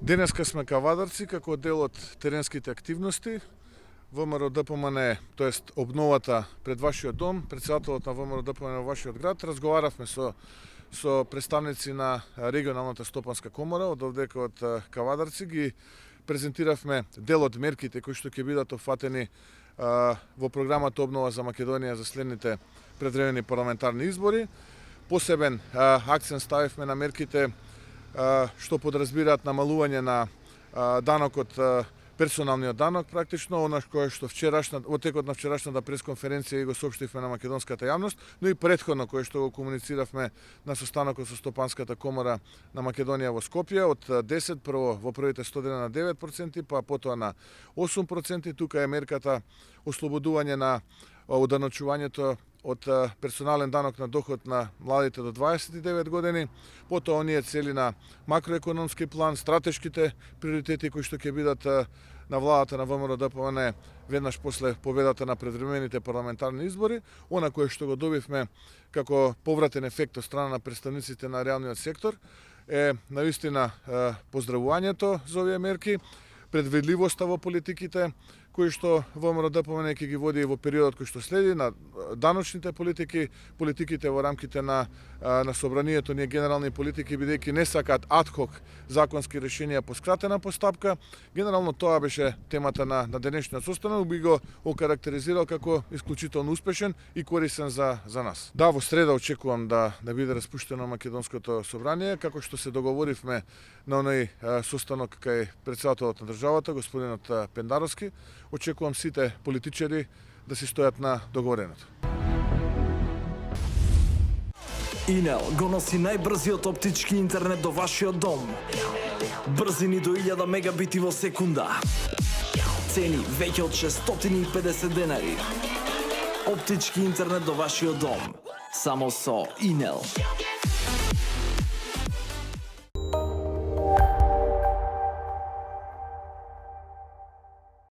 Денеска сме Кавадарци како дел од теренските активности. ВМРО ДПМН, тоест обновата пред вашиот дом, председателот на ВМРО ДПМН во вашиот град, разговаравме со представници на регионалната стопанска комора од овдека од Кавадарци, ги презентиравме дел од мерките кои што ќе бидат опфатени во програмата Обнова за Македонија за следните предвремени парламентарни избори. Посебен акцент ставивме на мерките што подразбираат намалување на данокот, персоналниот данок, практично, она кое што во текот на вчерашната пресконференција го соопштивме на македонската јавност, но и претходно кое што го комунициравме на состанокот со Стопанската комора на Македонија во Скопје, од 10 прво во првите 100 дена на 9%, па потоа на 8%. Тука е мерката ослободување на оданочувањето од персонален данок на доход на младите до 29 години, потоа оние цели на макроекономски план, стратешките приоритети кои што ќе бидат на владата на ВМРО ДПМН веднаш после победата на предвремените парламентарни избори, она кое што го добивме како повратен ефект од страна на представниците на реалниот сектор е навистина поздравувањето за овие мерки, предвидливоста во политиките кои што ВМРО ДПМН ќе ги води во периодот кој што следи, на даночните политики, политиките во рамките на собранието, ние генерални политики, бидејќи не сакаат адхок законски решенија по скратена постапка. Генерално тоа беше темата на денешниот состанок, би го окарактеризирал како исклучително успешен и корисен за нас. Да, во среда очекувам да биде распуштено македонското собрание, како што се договоривме на оној состанок кај председателот на државата, господинот Пендаровски. Очекувам сите политичари да си стојат на договореното. Инел го носи најбрзиот оптички интернет до вашиот дом. Брзини до 1000 мегабити во секунда. Цени веќе од 650 денари. Оптички интернет до вашиот дом. Само со Инел.